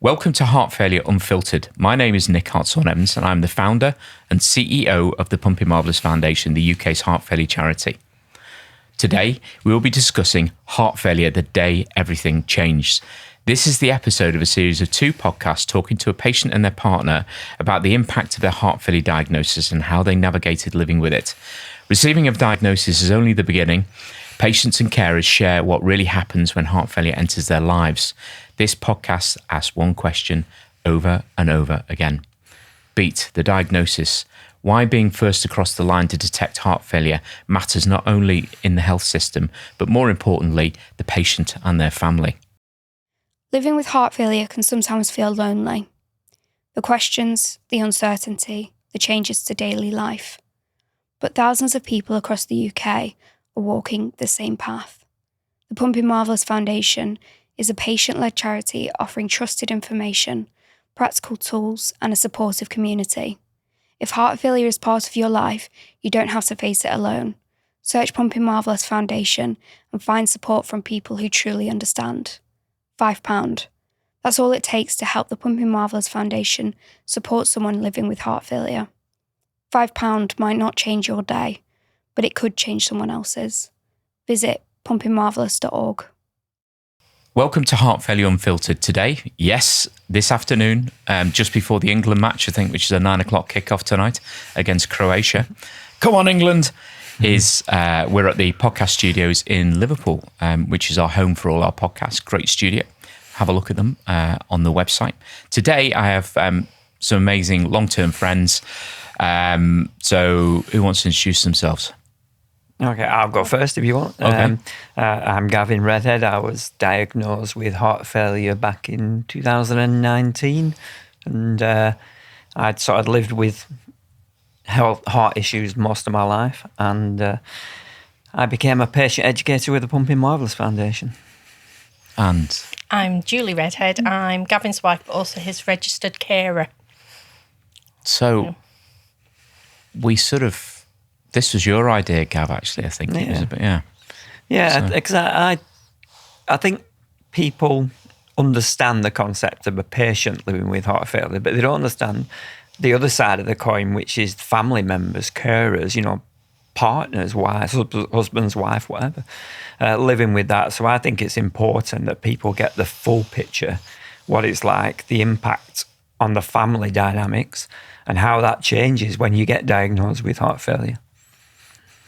Welcome to Heart Failure Unfiltered. My name is Nick Hartshorn-Evans and I'm the founder and CEO of the Pumping Marvellous Foundation, the UK's heart failure charity. Today, we will be discussing heart failure the day everything changed. This is the episode of a series of 2 podcasts talking to a patient and their partner about the impact of their heart failure diagnosis and how they navigated living with it. Receiving a diagnosis is only the beginning. Patients and carers share what really happens when heart failure enters their lives. This podcast asks one question over and over again. Beat the diagnosis. Why being first across the line to detect heart failure matters not only in the health system, but more importantly, the patient and their family. Living with heart failure can sometimes feel lonely. The questions, the uncertainty, the changes to daily life. But thousands of people across the UK are walking the same path. The Pumping Marvellous Foundation is a patient-led charity offering trusted information, practical tools, and a supportive community. If heart failure is part of your life, you don't have to face it alone. Search Pumping Marvellous Foundation and find support from people who truly understand. £5. That's all it takes to help the Pumping Marvellous Foundation support someone living with heart failure. £5 might not change your day, but it could change someone else's. Visit pumpingmarvellous.org. Welcome to Heart Failure Unfiltered. Today, yes, this afternoon, just before the England match, I think, which is a 9 o'clock kickoff tonight against Croatia. Come on, England! We're at the podcast studios in Liverpool, which is our home for all our podcasts. Great studio. Have a look at them on the website. Today, I have some amazing long-term friends. So who wants to introduce themselves? Okay, I'll go first if you want. Okay. I'm Gavin Redhead. I was diagnosed with heart failure back in 2019, and I'd sort of lived with heart issues most of my life, and I became a patient educator with the Pumping Marvellous Foundation. And I'm Julie Redhead. I'm Gavin's wife, but also his registered carer. so we sort of, this was your idea, Gav, actually, I think. It was a bit, yeah. Yeah, So- exactly. I think people understand the concept of a patient living with heart failure, but they don't understand the other side of the coin, which is family members, carers, partners, wives, husbands, wife, whatever, living with that. So I think it's important that people get the full picture, what it's like, the impact on the family dynamics, and how that changes when you get diagnosed with heart failure.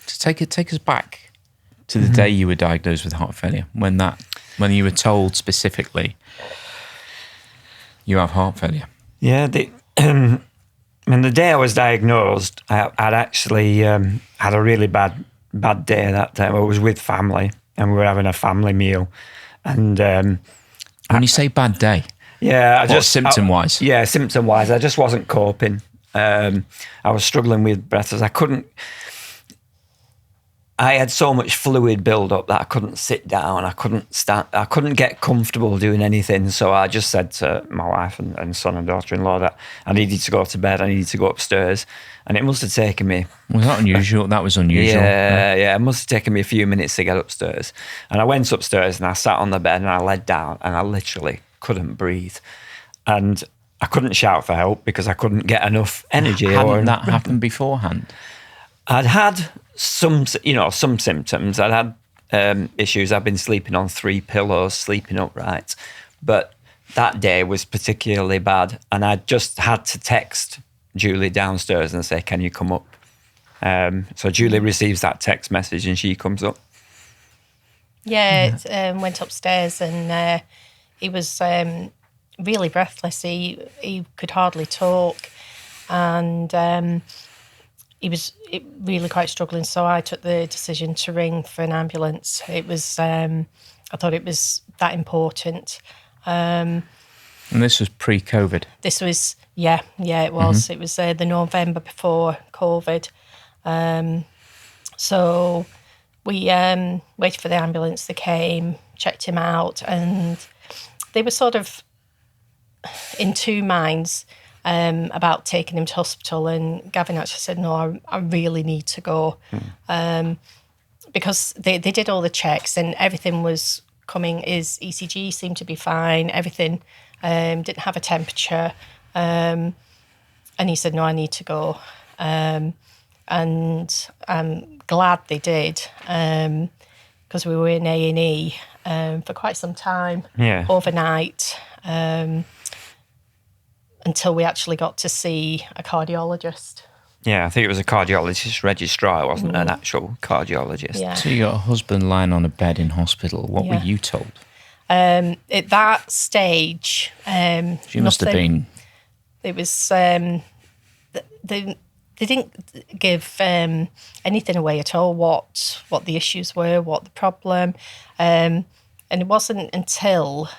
To take us back to the day you were diagnosed with heart failure, when you were told specifically you have heart failure. Yeah, the day I was diagnosed, I'd actually had a really bad day that time. I was with family and we were having a family meal, and When you say bad day, symptom-wise? Symptom-wise, I just wasn't coping. I was struggling with breathlessness. I had so much fluid build up that I couldn't sit down. I couldn't stand. I couldn't get comfortable doing anything. So I just said to my wife and son and daughter-in-law that I needed to go to bed. I needed to go upstairs. And it must have taken me... Was that unusual? That was unusual. Yeah. It must have taken me a few minutes to get upstairs. And I went upstairs and I sat on the bed and I laid down and I literally couldn't breathe. And I couldn't shout for help because I couldn't get enough energy. Hadn't that happened beforehand? I'd had some symptoms. I'd had issues. I've been sleeping on 3 pillows, sleeping upright. But that day was particularly bad. And I just had to text Julie downstairs and say, can you come up? So Julie receives that text message and she comes up. Yeah, went upstairs and he was really breathless. He could hardly talk, and he was really quite struggling. So I took the decision to ring for an ambulance. It was I thought it was that important. And this was pre-COVID? This was, it was. Mm-hmm. It was the November before COVID. So we waited for the ambulance. They came, checked him out, and they were sort of in 2 minds about taking him to hospital. And Gavin actually said, no, I really need to go. Because they did all the checks and everything was coming. His ECG seemed to be fine. Everything didn't have a temperature. And he said, no, I need to go. And I'm glad they did, because we were in A&E for quite some time, overnight, until we actually got to see a cardiologist. Yeah, I think it was a cardiologist registrar, it wasn't an actual cardiologist. Yeah. So you got a husband lying on a bed in hospital. What were you told? At that stage, She must have been... It was... They didn't give anything away at all, what the issues were, what the problem. And it wasn't until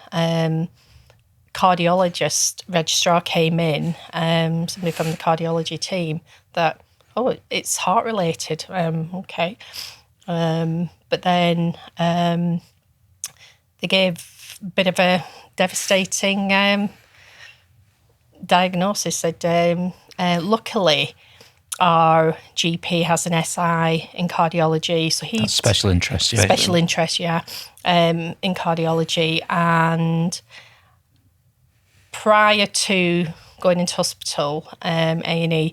cardiologist registrar came in, somebody from the cardiology team, that, it's heart related. Okay. But then they gave a bit of a devastating diagnosis. Said, luckily, our GP has an SI in cardiology, so he's special interest. Yeah. Special interest, in cardiology. And prior to going into hospital, A&E,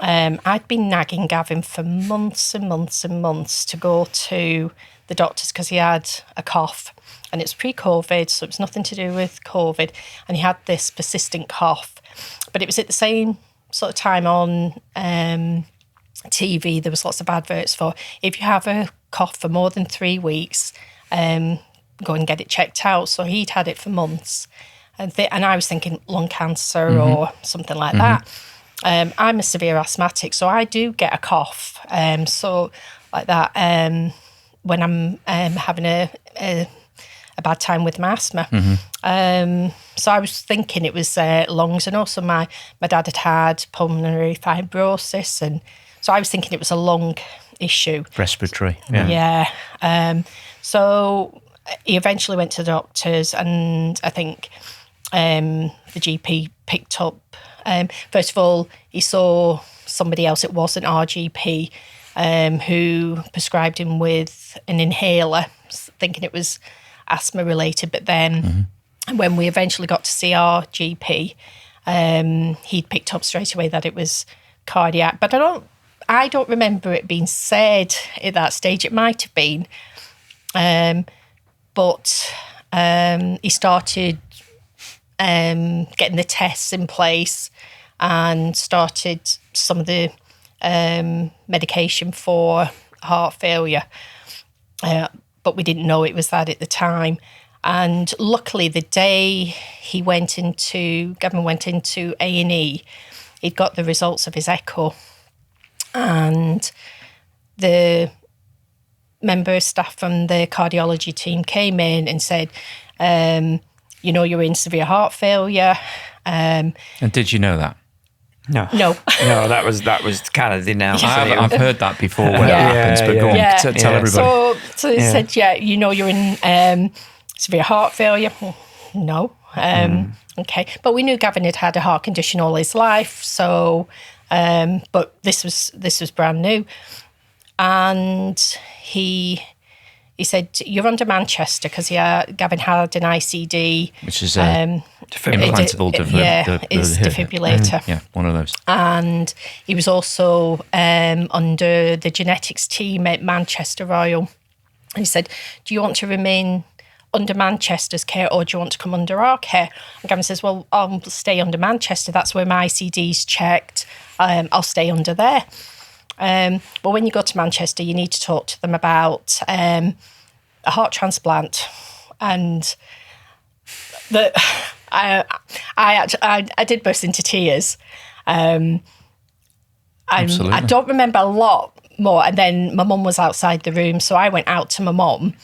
I'd been nagging Gavin for months and months and months to go to the doctors because he had a cough, and it's pre-COVID, so it was nothing to do with COVID, and he had this persistent cough. But it was at the same sort of time on TV, there was lots of adverts for, if you have a cough for more than 3 weeks, go and get it checked out. So he'd had it for months. And I was thinking lung cancer or something like that. I'm a severe asthmatic, so I do get a cough. So like that, when I'm having a bad time with my asthma. So I was thinking it was lungs, and also my dad had pulmonary fibrosis, and so I was thinking it was a lung issue. Respiratory. So he eventually went to the doctors, and I think the GP picked up, first of all, he saw somebody else, it wasn't our GP, who prescribed him with an inhaler, thinking it was asthma related. But then when we eventually got to see our GP, he'd picked up straight away that it was cardiac. But I don't remember it being said at that stage. It might have been, but he started getting the tests in place and started some of the medication for heart failure. But we didn't know it was that at the time. And luckily, the day Gavin went into A&E, he'd got the results of his echo. And the member of staff from the cardiology team came in and said, you're in severe heart failure. And did you know that? No, that was kind of denounced. I've heard that before when it happens, but go on, tell everybody. So they said, you're in severe heart failure. No. Okay. But we knew Gavin had a heart condition all his life, so but this was brand new. And he said, you're under Manchester, because Gavin had an ICD, which is implantable defibrillator. Yeah, one of those. And he was also under the genetics team at Manchester Royal. And he said, do you want to remain under Manchester's care, or do you want to come under our care? And Gavin says, well, I'll stay under Manchester. That's where my ICD's checked. I'll stay under there. But when you go to Manchester, you need to talk to them about a heart transplant. And I did burst into tears. I don't remember a lot more. And then my mum was outside the room, so I went out to my mum,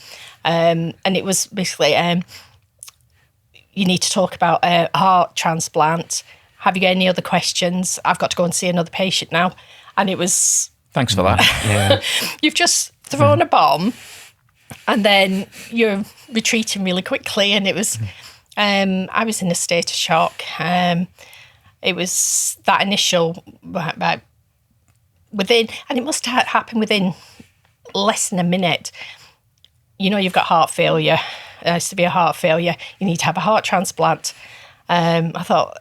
and it was basically, you need to talk about a heart transplant. Have you got any other questions? I've got to go and see another patient now. And it was... Thanks for that. You've just thrown a bomb, and then you're retreating really quickly. And it was... I was in a state of shock. It was that initial... within... And it must have happened within less than a minute. You've got heart failure, severe heart failure. You need to have a heart transplant. I thought,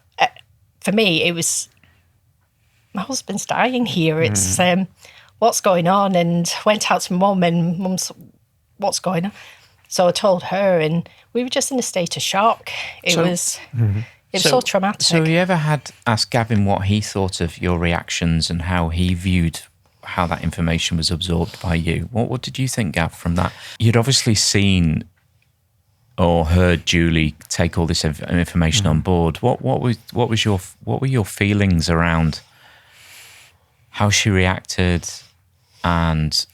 for me, it was, my husband's dying here. It's what's going on? And went out to mum, and mum's, what's going on? So I told her, and we were just in a state of shock. It was so traumatic. So you ever asked Gavin what he thought of your reactions and how he viewed how that information was absorbed by you? What did you think, Gav, from that? You'd obviously seen or heard Julie take all this information on board. What were your feelings around how she reacted, and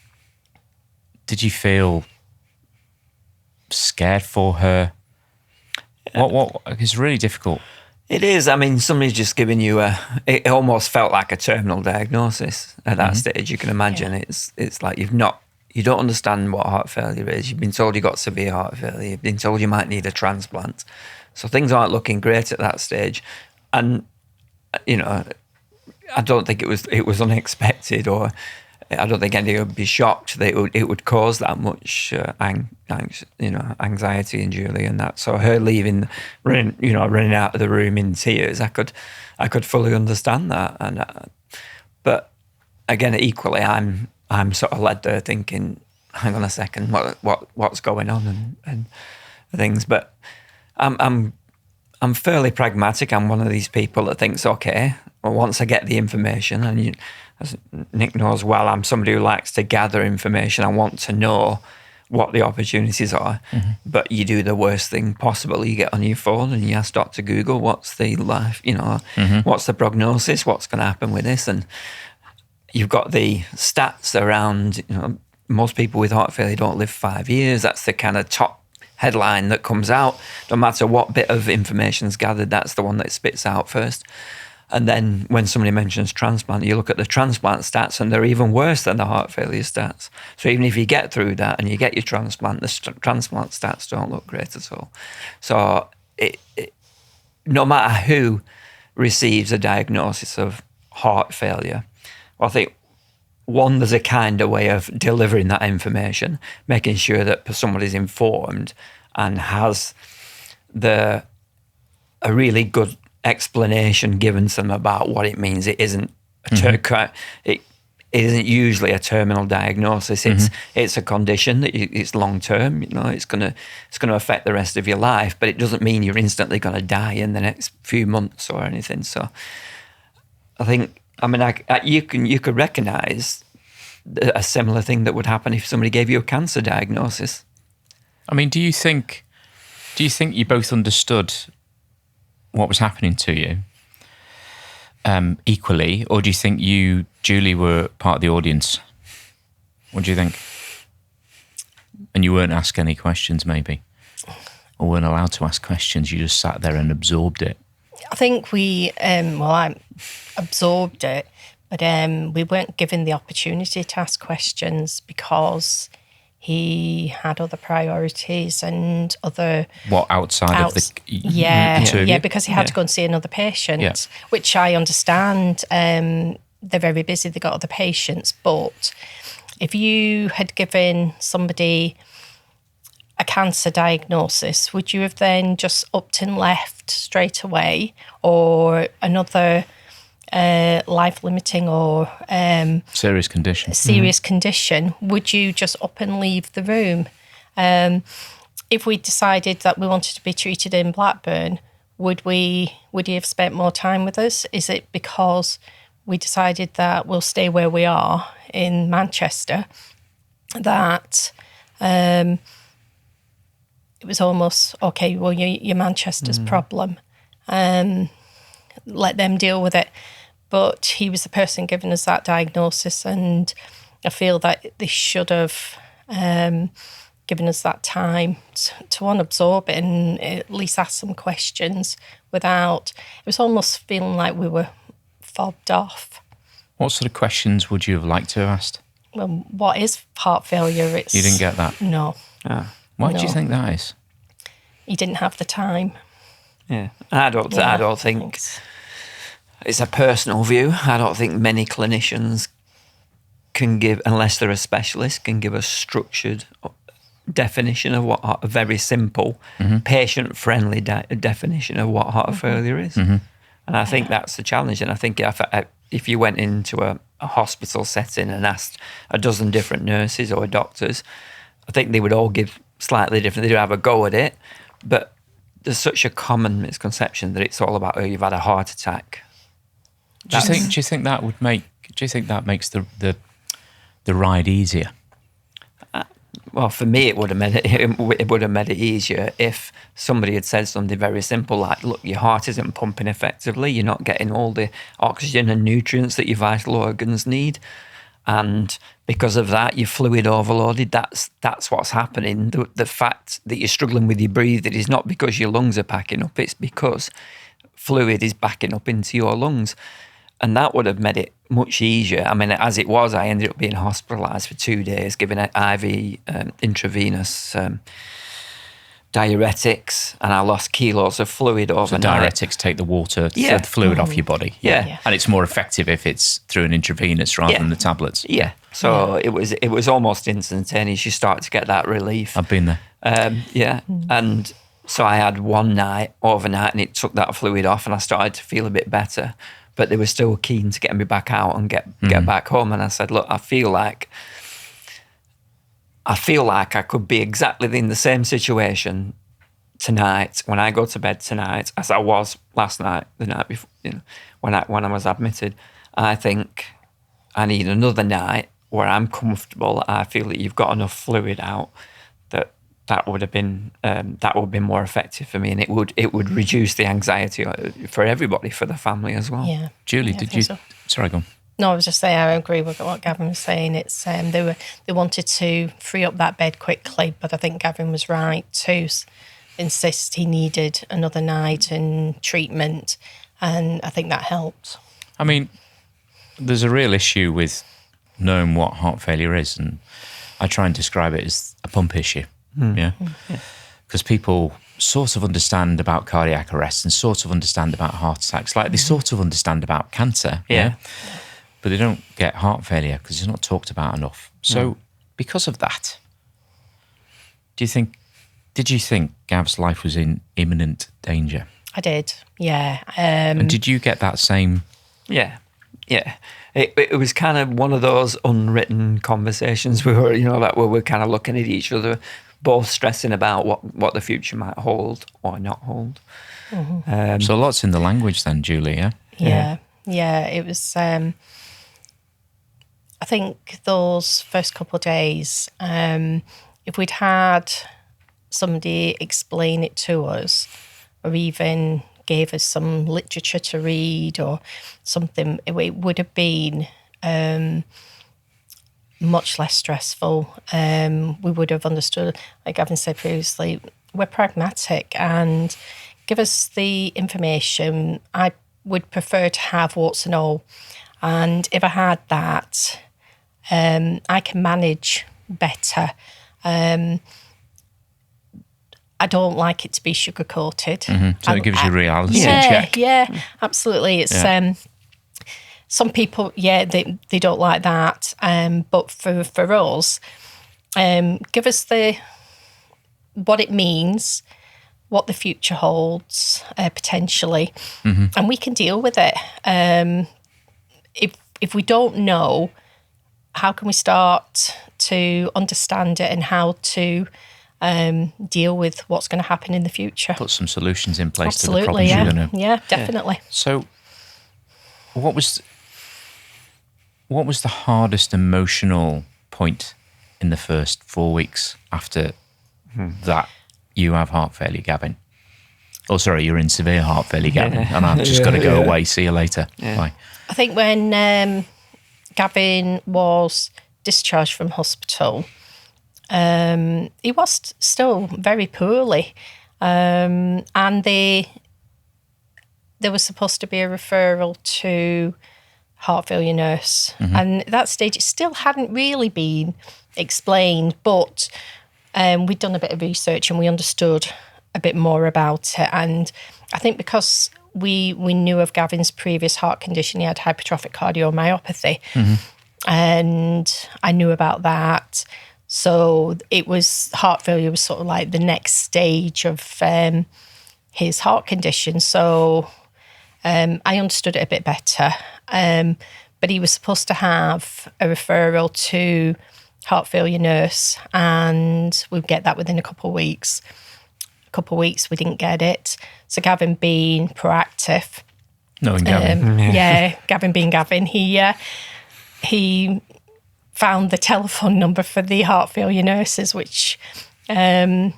did you feel scared for her? What it's really difficult. It is. I mean, somebody's just giving you it almost felt like a terminal diagnosis at that stage. You can imagine it's like you don't understand what heart failure is. You've been told you've got severe heart failure. You've been told you might need a transplant. So things aren't looking great at that stage. And, you know, I don't think it was unexpected, or I don't think anybody would be shocked that it would cause that much anxiety in Julie and that. So her leaving, running out of the room in tears, I could fully understand that. And but again, equally, I'm sort of led there thinking, hang on a second, what's going on and things. But I'm fairly pragmatic. I'm one of these people that thinks, okay, well, once I get the information, and as Nick knows well, I'm somebody who likes to gather information. I want to know what the opportunities are. But you do the worst thing possible. You get on your phone and you ask Dr. Google, what's the life, what's the prognosis, what's going to happen with this? And you've got the stats around, most people with heart failure don't live 5 years. That's the kind of top headline that comes out. No matter what bit of information is gathered, that's the one that spits out first. And then when somebody mentions transplant, you look at the transplant stats and they're even worse than the heart failure stats. So even if you get through that and you get your transplant, the transplant stats don't look great at all. So no matter who receives a diagnosis of heart failure, I think, one, there's a kind of way of delivering that information, making sure that somebody's informed and has a really good explanation given to them about what it means. It isn't it isn't usually a terminal diagnosis. It's a condition that it's long term. It's going to affect the rest of your life, but it doesn't mean you're instantly going to die in the next few months or anything. So I think, you could recognise a similar thing that would happen if somebody gave you a cancer diagnosis. I mean, do you think you both understood what was happening to you equally, or do you think you, Julie, were part of the audience? What do you think? And you weren't asked any questions, maybe, or weren't allowed to ask questions. You just sat there and absorbed it. I think I absorbed it, but we weren't given the opportunity to ask questions because he had other priorities and other... What, outside of the... Yeah, because he had to go and see another patient, which I understand. They're very busy, they've got other patients, but if you had given somebody a cancer diagnosis, would you have then just upped and left straight away, or another life-limiting or serious condition, would you just up and leave the room? If we decided that we wanted to be treated in Blackburn, would he have spent more time with us? Is it because we decided that we'll stay where we are in Manchester that it was almost, okay, well, you're Manchester's problem. Let them deal with it. But he was the person giving us that diagnosis, and I feel that they should have given us that time to absorb it and at least ask some questions without... It was almost feeling like we were fobbed off. What sort of questions would you have liked to have asked? Well, what is heart failure? You didn't get that? No. Why do you think that is? He didn't have the time. Yeah, I don't think... It's a personal view. I don't think many clinicians can give, unless they're a specialist, can give a structured definition of a very simple, patient-friendly definition of what heart failure is. And I think that's the challenge. And I think if you went into a hospital setting and asked a dozen different nurses or doctors, I think they would all give slightly different. They'd have a go at it, but there's such a common misconception that it's all about, oh, you've had a heart attack. Do you think that would make? Do you think that makes the ride easier? Well, for me, it would have made it easier if somebody had said something very simple like, look, your heart isn't pumping effectively. You're not getting all the oxygen and nutrients that your vital organs need. And because of that, you're fluid overloaded. That's what's happening. The fact that you're struggling with your breathing is not because your lungs are packing up. It's because fluid is backing up into your lungs. And that would have made it much easier. I mean, as it was, I ended up being hospitalised for 2 days, given IV intravenous diuretics, and I lost kilos of fluid overnight. So diuretics take the water, the fluid off your body. Yeah. And it's more effective if it's through an intravenous rather than the tablets. Yeah. So it was almost instantaneous. You start to get that relief. I've been there. And so I had one night overnight, and it took that fluid off, and I started to feel a bit better. But they were still keen to get me back out and get back home. And I said, look, I feel like I could be exactly in the same situation tonight when I go to bed tonight as I was last night, the night before, when I was admitted. I think I need another night where I'm comfortable. I feel that you've got enough fluid out that would have been more effective for me, and it would reduce the anxiety for everybody, for the family as well. Yeah. Julie, yeah, did you? So. Sorry, go on. No, I was just saying I agree with what Gavin was saying. It's they wanted to free up that bed quickly, but I think Gavin was right to insist he needed another night and treatment, and I think that helped. I mean, there's a real issue with knowing what heart failure is, and I try and describe it as a pump issue. Because people sort of understand about cardiac arrest and sort of understand about heart attacks, like they sort of understand about cancer, but they don't get heart failure because it's not talked about enough. So because of that, did you think Gav's life was in imminent danger? I did, yeah. And did you get that same? Yeah. It was kind of one of those unwritten conversations where we're kind of looking at each other, both stressing about what the future might hold or not hold. So lots in the language then, Julie, yeah? Yeah, it was... I think those first couple of days, if we'd had somebody explain it to us, or even gave us some literature to read or something, it would have been much less stressful. We would have understood, like Gavin said previously, we're pragmatic, and give us the information. I would prefer to have warts and all. And if I had that, I can manage better. I don't like it to be sugar-coated. So it gives you reality check. Yeah, absolutely. It's some people, they don't like that. But for us, give us what it means, what the future holds potentially, and we can deal with it. If we don't know, how can we start to understand it and how to deal with what's going to happen in the future? Put some solutions in place Absolutely, to the problems you're going to... Yeah, definitely. So what was the hardest emotional point in the first 4 weeks after that you have heart failure, Gavin? Oh, sorry, you're in severe heart failure, Gavin, and I've just got to go away. See you later. Bye. I think when Gavin was discharged from hospital, he was still very poorly, and there was supposed to be a referral to heart failure nurse, and at that stage it still hadn't really been explained, but we'd done a bit of research and we understood a bit more about it. And I think because we knew of Gavin's previous heart condition, he had hypertrophic cardiomyopathy, and I knew about that. So heart failure was sort of like the next stage of his heart condition. So I understood it a bit better. But he was supposed to have a referral to heart failure nurse, and we'd get that within a couple of weeks. We didn't get it. So Gavin being proactive. Knowing Gavin. Gavin being Gavin, he found the telephone number for the heart failure nurses, which, and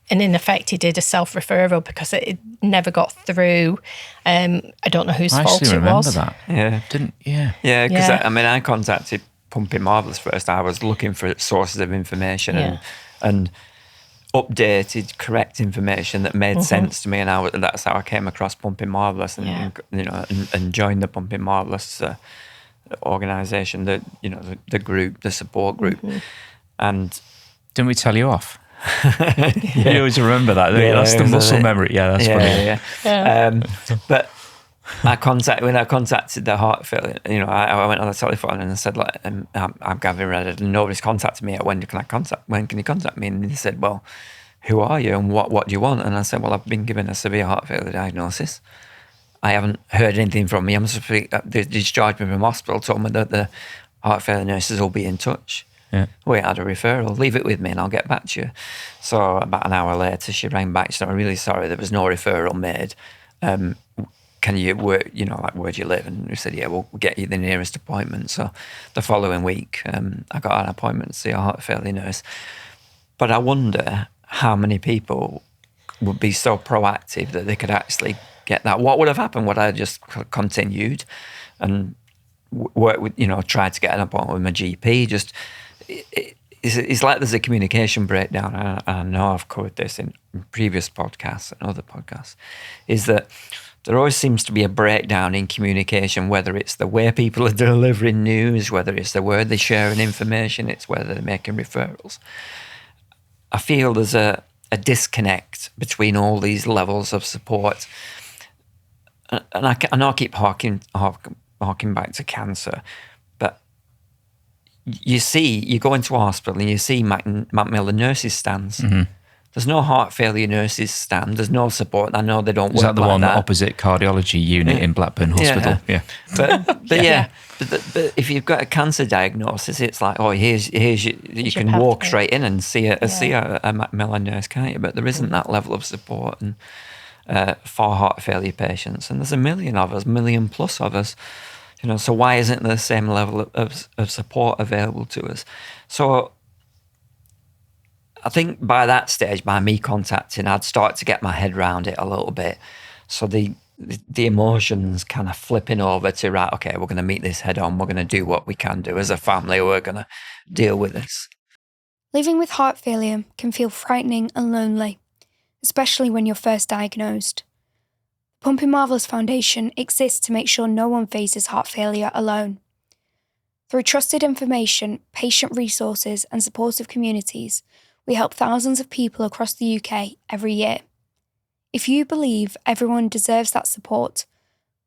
in effect, he did a self-referral because it never got through. I don't know whose fault it was. I actually remember that. Yeah, because I contacted Pumping Marvellous first. I was looking for sources of information and updated, correct information that made sense to me, and that's how I came across Pumping Marvellous, and joined the Pumping Marvellous organisation, the group, the support group, and didn't we tell you off? You always remember that. That's the muscle memory. Yeah, that's brilliant. But when I contacted the heart failure, I went on the telephone and I said, like, I'm Gavin Reddard, and nobody's contacted me. When can you contact me? And they said, well, who are you and what do you want? And I said, well, I've been given a severe heart failure diagnosis. I haven't heard anything from me. They discharged me from hospital, told me that the heart failure nurses will be in touch. Yeah. We had a referral. Leave it with me and I'll get back to you. So about an hour later, she rang back. She said, I'm really sorry, there was no referral made. Can you work, where do you live? And we said, yeah, we'll get you the nearest appointment. So the following week, I got an appointment to see a heart failure nurse. But I wonder how many people would be so proactive that they could actually get that. What would have happened? Would I have just continued and work with, try to get an appointment with my GP? It's like there's a communication breakdown. And I know I've covered this in previous podcasts and other podcasts, is that there always seems to be a breakdown in communication, whether it's the way people are delivering news, whether it's the way they're sharing information, it's whether they're making referrals. I feel there's a disconnect between all these levels of support. And I know I keep harking back to cancer, but you go into a hospital and you see Macmillan nurses stands. Mm-hmm. There's no heart failure nurses stand. There's no support. I know they don't work like that. Is that the one opposite cardiology unit in Blackburn Hospital? Yeah. But if you've got a cancer diagnosis, it's like, you can walk straight in and see a Macmillan nurse, can't you? But there isn't that level of support and for heart failure patients. And there's 1 million of us, 1 million plus of us. So why isn't there the same level of support available to us? So I think by that stage, by me contacting, I'd start to get my head around it a little bit. So the emotions kind of flipping over to, right, okay, we're going to meet this head on. We're going to do what we can do as a family. We're going to deal with this. Living with heart failure can feel frightening and lonely, especially when you're first diagnosed. The Pumping Marvellous Foundation exists to make sure no one faces heart failure alone. Through trusted information, patient resources, and supportive communities, we help thousands of people across the UK every year. If you believe everyone deserves that support,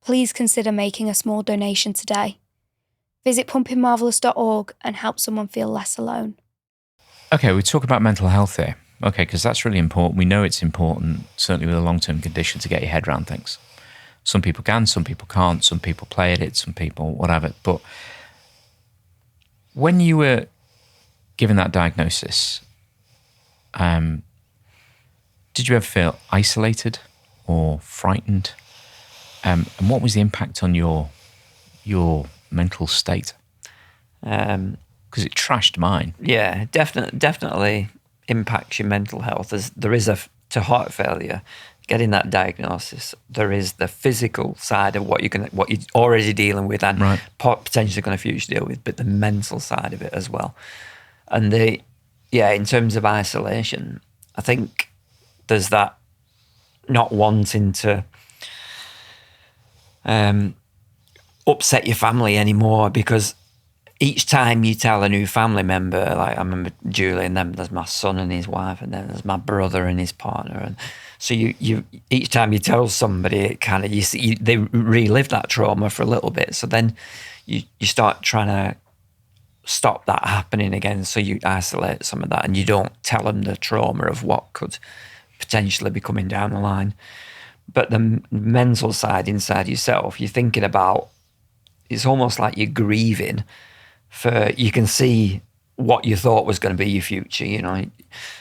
please consider making a small donation today. Visit pumpingmarvellous.org and help someone feel less alone. Okay, we talk about mental health here. Okay, because that's really important. We know it's important, certainly with a long-term condition, to get your head around things. Some people can, some people can't, some people play at it, some people whatever. But when you were given that diagnosis, did you ever feel isolated or frightened? And what was the impact on your mental state? Because it trashed mine. Yeah, definitely impacts your mental health. There is to heart failure, getting that diagnosis, there is the physical side of what you're already dealing with and potentially going to future deal with, but the mental side of it as well. And in terms of isolation, I think there's that not wanting to upset your family anymore, because each time you tell a new family member, like I remember Julie, and then there's my son and his wife, and then there's my brother and his partner, and so you each time you tell somebody, it kind of they relive that trauma for a little bit. So then you start trying to stop that happening again. So you isolate some of that, and you don't tell them the trauma of what could potentially be coming down the line. But the mental side inside yourself, you're thinking about, it's almost like you're grieving for, you can see what you thought was going to be your future. You know,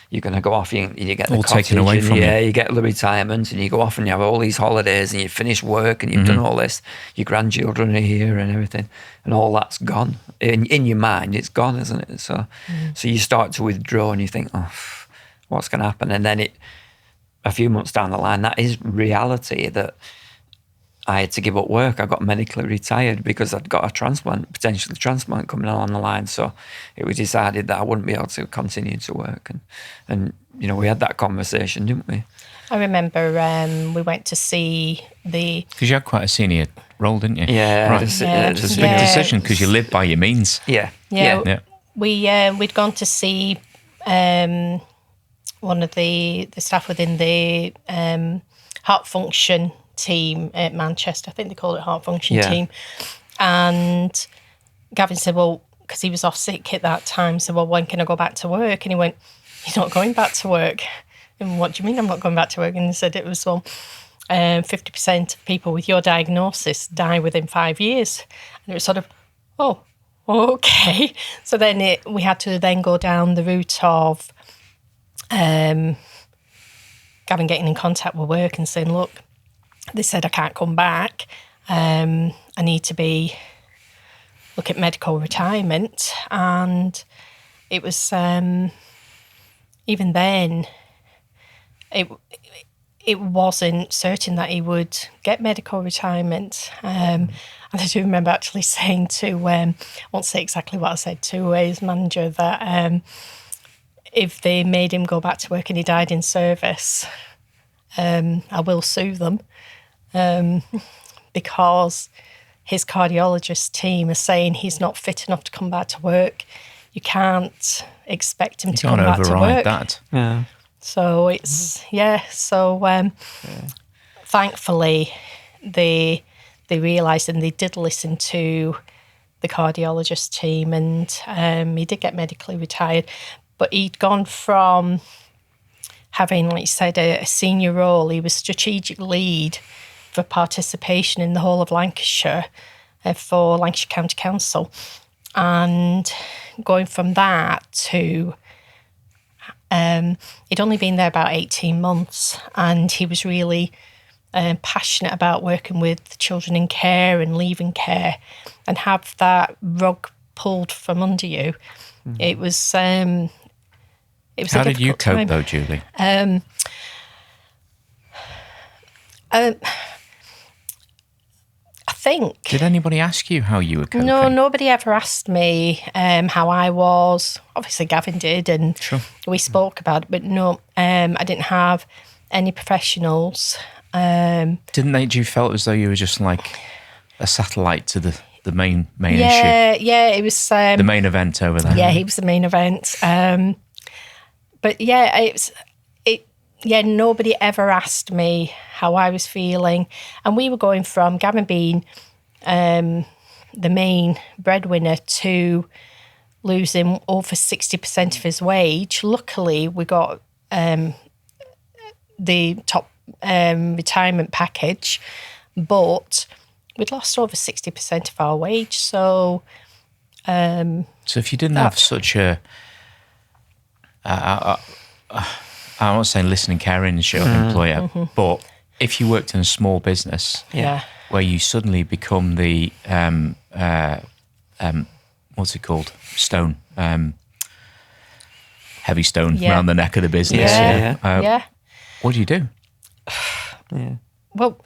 you're going to go off, you get the all cottage, taken away from you. Yeah, you get the retirement, and you go off and you have all these holidays, and you finish work, and you've done all this. Your grandchildren are here and everything, and all that's gone. In your mind, it's gone, isn't it? So you start to withdraw, and you think, oh, what's going to happen? And then a few months down the line, that is reality, that I had to give up work. I got medically retired because I'd got a potentially transplant coming on the line. So it was decided that I wouldn't be able to continue to work. And you know, we had that conversation, didn't we? I remember we went to see the... Because you had quite a senior role, didn't you? Yeah. Right. It's a big decision because you live by your means. Yeah. We'd gone to see one of the staff within the heart function team at Manchester. I think they call it heart function team. And Gavin said, well, because he was off sick at that time, said, well, when can I go back to work? And he went, you're not going back to work. And what do you mean I'm not going back to work? And he said it was 50% of people with your diagnosis die within 5 years. And it was sort of, oh, okay. So then we had to then go down the route of Gavin getting in contact with work and saying, look, they said I can't come back. I need to look at medical retirement. And it was, even then, it wasn't certain that he would get medical retirement. And I do remember actually saying to, I won't say exactly what I said to his manager, that if they made him go back to work and he died in service, I will sue them. Because his cardiologist team are saying he's not fit enough to come back to work. You can't expect him to come back to work. You can't override that. Yeah. So it's, thankfully they realised, and they did listen to the cardiologist team, and he did get medically retired. But he'd gone from having, like you said, a senior role. He was strategic lead for participation in the whole of Lancashire for Lancashire County Council. And going from that to, he'd only been there about 18 months, and he was really passionate about working with children in care and leaving care, and have that rug pulled from under you. It was How did you cope though, Julie? I think... Did anybody ask you how you were coping? No, nobody ever asked me how I was. Obviously, Gavin did, and we spoke about it, but no, I didn't have any professionals. Didn't they? Do you felt as though you were just like a satellite to the main issue? Yeah, it was... the main event over there. Yeah, he was the main event. But yeah, nobody ever asked me how I was feeling. And we were going from Gavin being the main breadwinner to losing over 60% of his wage. Luckily, we got the top retirement package, but we'd lost over 60% of our wage. So if you didn't have such a... I'm not saying listening, caring, show employer, but if you worked in a small business where you suddenly become the what's it called, stone, heavy stone around the neck of the business. What do you do? Well,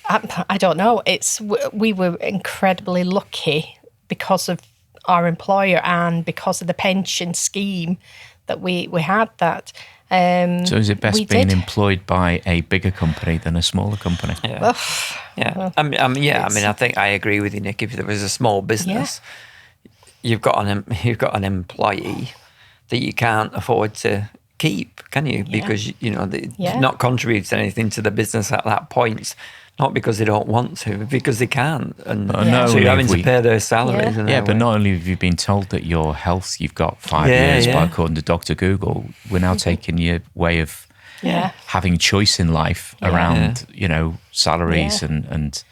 I don't know. We were incredibly lucky because of our employer and because of the pension scheme that we had that. So is it best being employed by a bigger company than a smaller company? I mean, I think I agree with you, Nick. If there was a small business, you've got an employee that you can't afford to keep, can you? Because they've not contributed anything to the business at that point. not because they don't want to, but because they can't. And not so only you're having have to pay their salaries. Yeah. And but not only have you been told that your health, you've got 5 years, but according to Dr. Google, we're now taking your way of having choice in life around, salaries and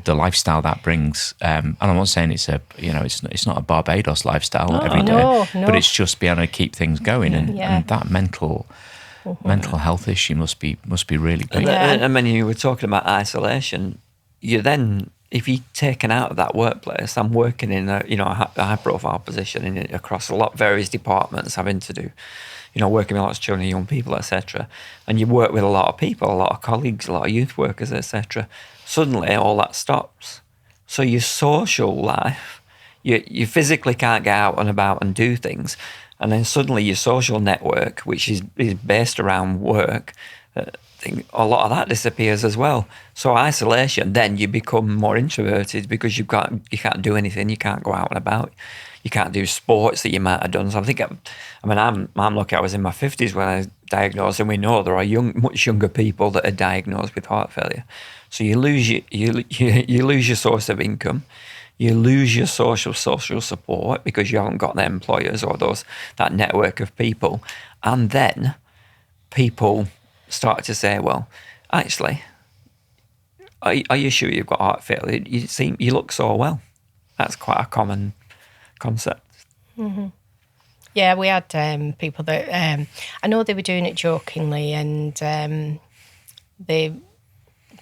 the lifestyle that brings. And I'm not saying it's it's not a Barbados lifestyle every day, No. but it's just being able to keep things going. And that mental health issue must be really big. And when you were talking about isolation, you then, if you're taken out of that workplace, I'm working in a high profile position across various departments, having to do, working with lots of children, young people, etc. And you work with a lot of people, a lot of colleagues, a lot of youth workers, etc. Suddenly, all that stops. So your social life, you physically can't get out and about and do things. And then suddenly your social network, which is based around work, a lot of that disappears as well. So isolation, then you become more introverted because you can't do anything. You can't go out and about. You can't do sports that you might have done. So I'm lucky. I was in my 50s when I was diagnosed, and we know there are much younger people that are diagnosed with heart failure. So you lose your source of income. You lose your social support because you haven't got the employers or that network of people. And then people start to say, well, actually, are you sure you've got heart failure? You look so well. That's quite a common concept. Mm-hmm. Yeah, we had people that, I know they were doing it jokingly, and they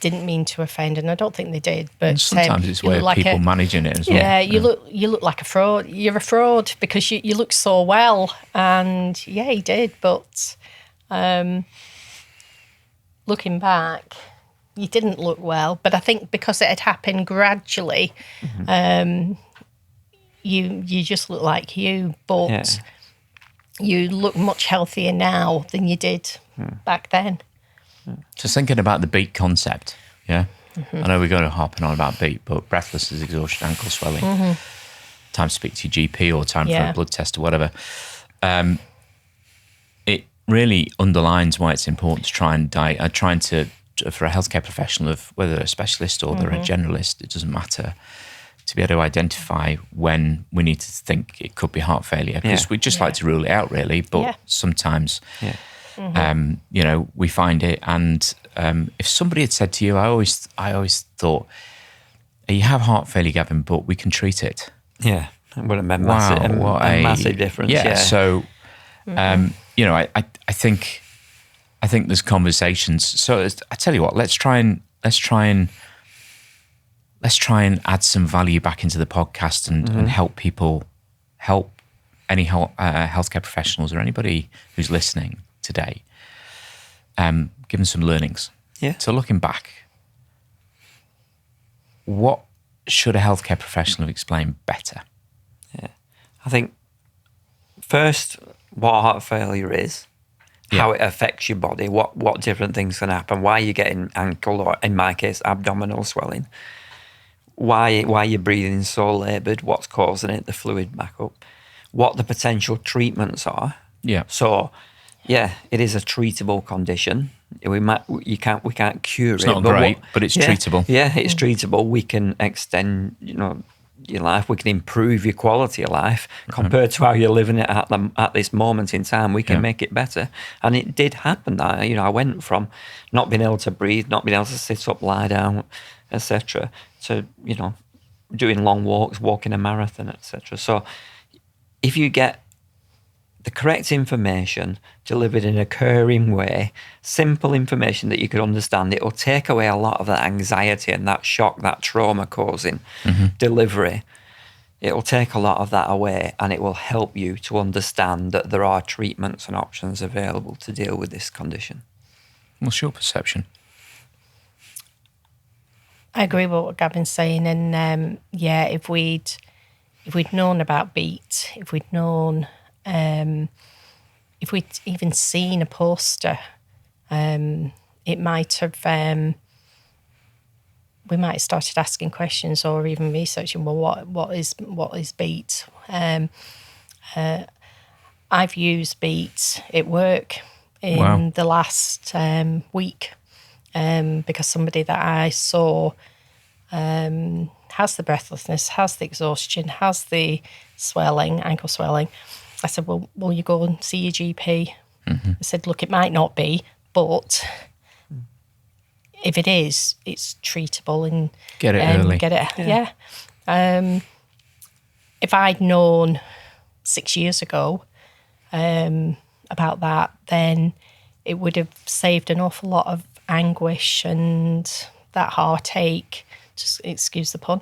didn't mean to offend, and I don't think they did. But sometimes it's a way of people managing it as well. Yeah, you look like a fraud. You're a fraud because you look so well, and he did. But looking back, you didn't look well. But I think because it had happened gradually, you just look like you. But you look much healthier now than you did back then. Just thinking about the beat concept, I know we're going to harp on about beat, but breathlessness, exhaustion, ankle swelling, time to speak to your GP or time for a blood test or whatever. It really underlines why it's important to try and for a healthcare professional, of whether they're a specialist or they're a generalist, it doesn't matter, to be able to identify when we need to think it could be heart failure, because we just like to rule it out, really, but sometimes we find it. And if somebody had said to you, I always thought, you have heart failure, Gavin, but we can treat it. Yeah, it would have been a massive difference. Yeah. So, I think there's conversations. So I tell you what, let's try and add some value back into the podcast and help any healthcare professionals or anybody who's listening today, give them some learnings. Yeah. So looking back, what should a healthcare professional have explained better? Yeah, I think first, what heart failure is, how it affects your body, what different things can happen, why you're getting ankle, or in my case, abdominal swelling, why you're breathing so laboured, what's causing it, the fluid backup, what the potential treatments are. Yeah. So, it is a treatable condition. We can't cure it. It's not great, but it's treatable. Yeah, it's treatable. We can extend, your life. We can improve your quality of life compared to how you're living it at this moment in time. We can make it better, and it did happen. I went from not being able to breathe, not being able to sit up, lie down, etc., to doing long walks, walking a marathon, etc. So, if you get the correct information delivered in a caring way, simple information that you could understand, it will take away a lot of that anxiety and that shock, that trauma causing delivery. It will take a lot of that away, and it will help you to understand that there are treatments and options available to deal with this condition. What's your perception? I agree with what Gavin's saying, and if we'd known about beat, if we'd known, if we'd even seen a poster, it might have. We might have started asking questions or even researching. Well, what is beat? I've used beat at work in the last week. because somebody that I saw has the breathlessness, has the exhaustion, has the swelling, ankle swelling. I said, well, will you go and see your GP? I said, look, it might not be, but if it is, it's treatable and Get it early. If I'd known 6 years ago about that, then it would have saved an awful lot of anguish and that heartache, just excuse the pun.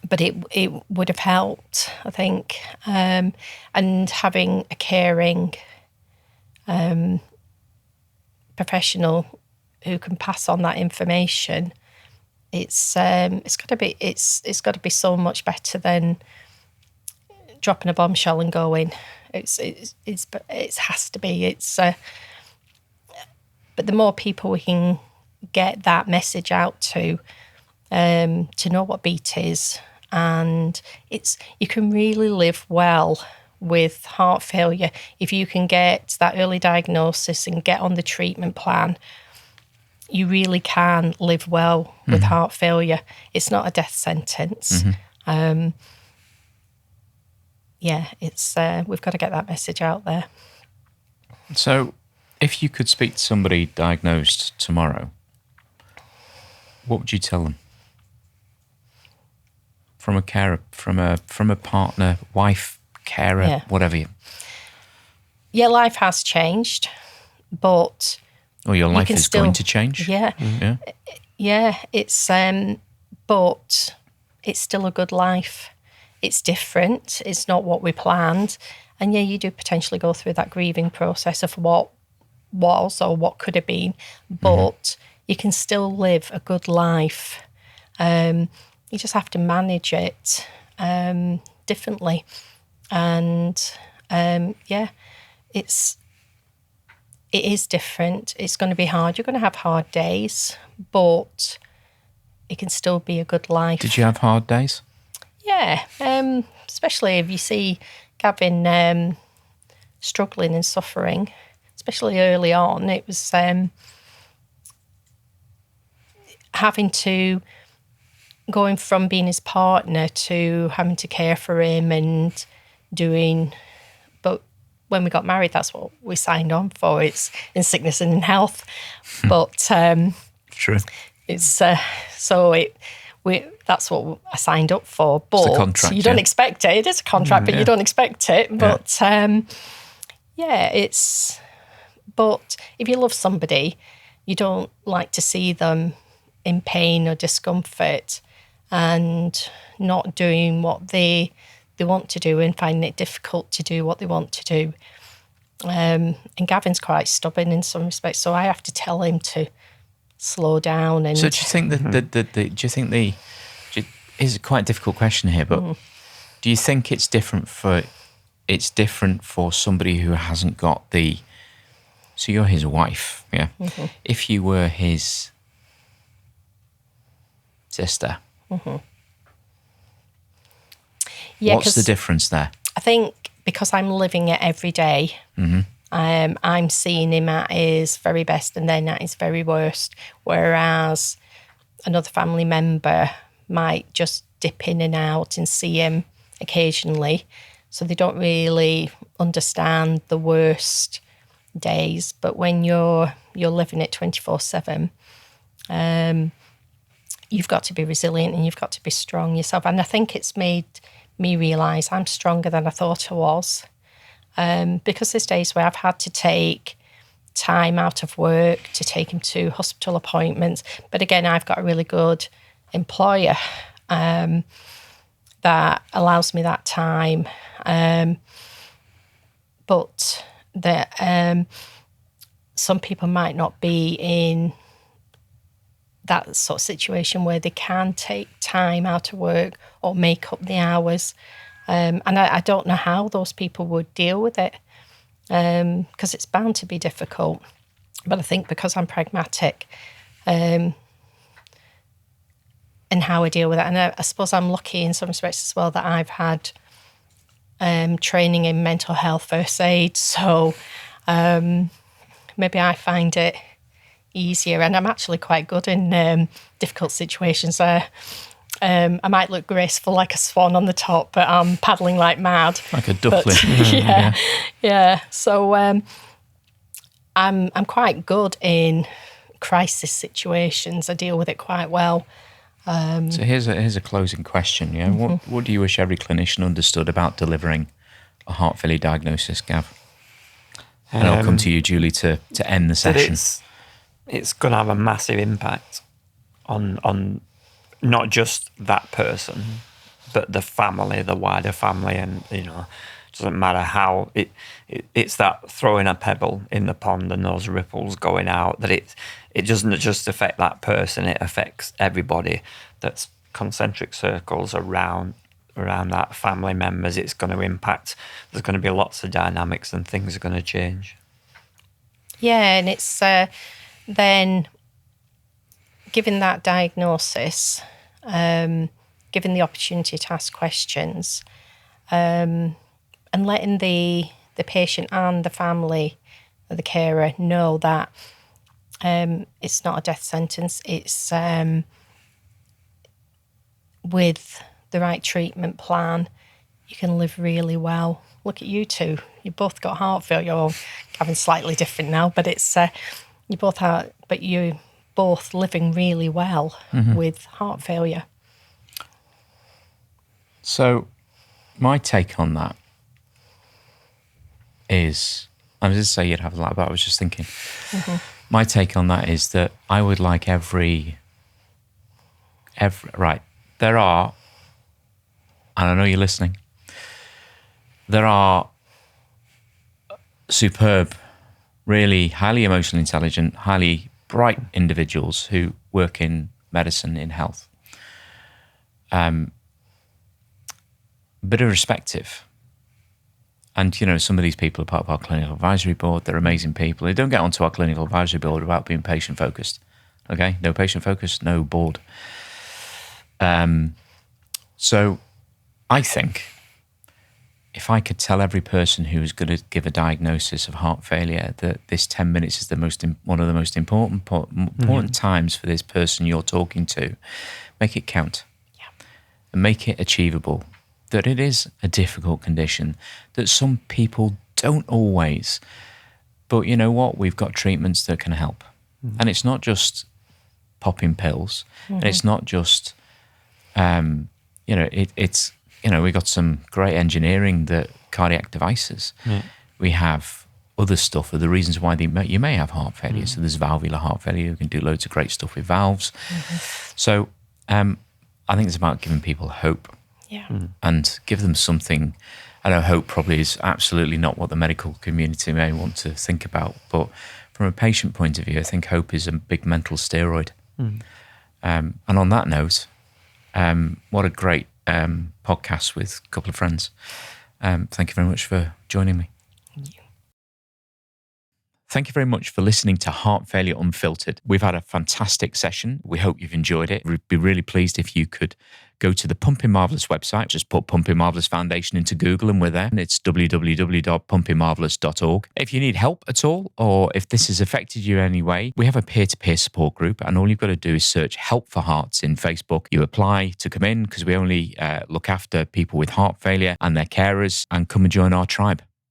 But it would have helped, I think. And having a caring professional who can pass on that information, it's got to be so much better than dropping a bombshell and going. It has to be. But the more people we can get that message out to know what beat is, and you can really live well with heart failure if you can get that early diagnosis and get on the treatment plan. You really can live well with heart failure. It's not a death sentence. We've got to get that message out there. So, if you could speak to somebody diagnosed tomorrow, what would you tell them? From a carer, from a partner, wife, carer, whatever. Yeah, life has changed, but your life is going to change. Yeah. It's but it's still a good life. It's different. It's not what we planned, and you do potentially go through that grieving process of what was or what could have been, but you can still live a good life. You just have to manage it differently, and it is different. It's going to be hard. You're going to have hard days, but it can still be a good life. Did you have hard days? Yeah, especially if you see Gavin struggling and suffering, especially early on. It was having to, going from being his partner to having to care for him and doing, but when we got married, that's what we signed on for. It's in sickness and in health, but true. It's that's what I signed up for. But it's a contract, you don't expect it. It is a contract, but you don't expect it. But But if you love somebody, you don't like to see them in pain or discomfort and not doing what they want to do and finding it difficult to do what they want to do. And Gavin's quite stubborn in some respects, so I have to tell him to slow down. And so, do you think it's quite a difficult question here, but do you think it's different for somebody who hasn't got the? So you're his wife, yeah. If you were his sister, what's the difference there? I think because I'm living it every day, I'm seeing him at his very best and then at his very worst, whereas another family member might just dip in and out and see him occasionally, so they don't really understand the worst days. But when you're living it 24/7, you've got to be resilient and you've got to be strong yourself. And I think it's made me realise I'm stronger than I thought I was, because there's days where I've had to take time out of work to take him to hospital appointments. But again, I've got a really good employer that allows me that time. But some people might not be in that sort of situation where they can take time out of work or make up the hours. And I don't know how those people would deal with it, because it's bound to be difficult. But I think because I'm pragmatic and how I deal with it, and I suppose I'm lucky in some respects as well that I've had training in mental health first aid. So maybe I find it easier. And I'm actually quite good in difficult situations. I might look graceful like a swan on the top, but I'm paddling like mad. Like a duckling. Yeah. So I'm quite good in crisis situations. I deal with it quite well. So here's a closing question. Yeah, what do you wish every clinician understood about delivering a heart failure diagnosis, Gav? And I'll come to you, Julie, to end the session. It's going to have a massive impact on not just that person, but the family, the wider family, and it doesn't matter how it's that throwing a pebble in the pond and those ripples going out. That it doesn't just affect that person; it affects everybody. That's concentric circles around that family members. It's going to impact. There's going to be lots of dynamics, and things are going to change. Yeah, and it's then given that diagnosis, given the opportunity to ask questions, and letting the patient and the family, the carer, know that it's not a death sentence. It's with the right treatment plan, you can live really well. Look at you two. You both got heart failure. Well, Gavin's slightly different now, but it's you both are. But you're both living really well with heart failure. So, my take on that is, I was just saying you'd have that, but I was just thinking. My take on that is that I would like every right. There are, and I know you're listening. There are superb, really highly emotionally intelligent, highly bright individuals who work in medicine, in health. But irrespective. And, some of these people are part of our clinical advisory board. They're amazing people. They don't get onto our clinical advisory board without being patient-focused. Okay? No patient-focused, no board. So I think if I could tell every person who's going to give a diagnosis of heart failure that this 10 minutes is one of the most important times for this person you're talking to, make it count. And make it achievable. That it is a difficult condition, that some people don't always. But you know what? We've got treatments that can help. And it's not just popping pills. And it's not just, it's we got some great engineering, that cardiac devices. We have other stuff for the reasons why you may have heart failure. So there's valvular heart failure. You can do loads of great stuff with valves. So I think it's about giving people hope. And give them something. I know hope probably is absolutely not what the medical community may want to think about, but from a patient point of view, I think hope is a big mental steroid. And on that note, what a great podcast with a couple of friends. Thank you very much for joining me. Thank you very much for listening to Heart Failure Unfiltered. We've had a fantastic session. We hope you've enjoyed it. We'd be really pleased if you could go to the Pumping Marvellous website. Just put Pumping Marvellous Foundation into Google and we're there. And it's www.pumpingmarvellous.org. If you need help at all, or if this has affected you in any way, we have a peer-to-peer support group, and all you've got to do is search Help for Hearts in Facebook. You apply to come in because we only look after people with heart failure and their carers, and come and join our tribe.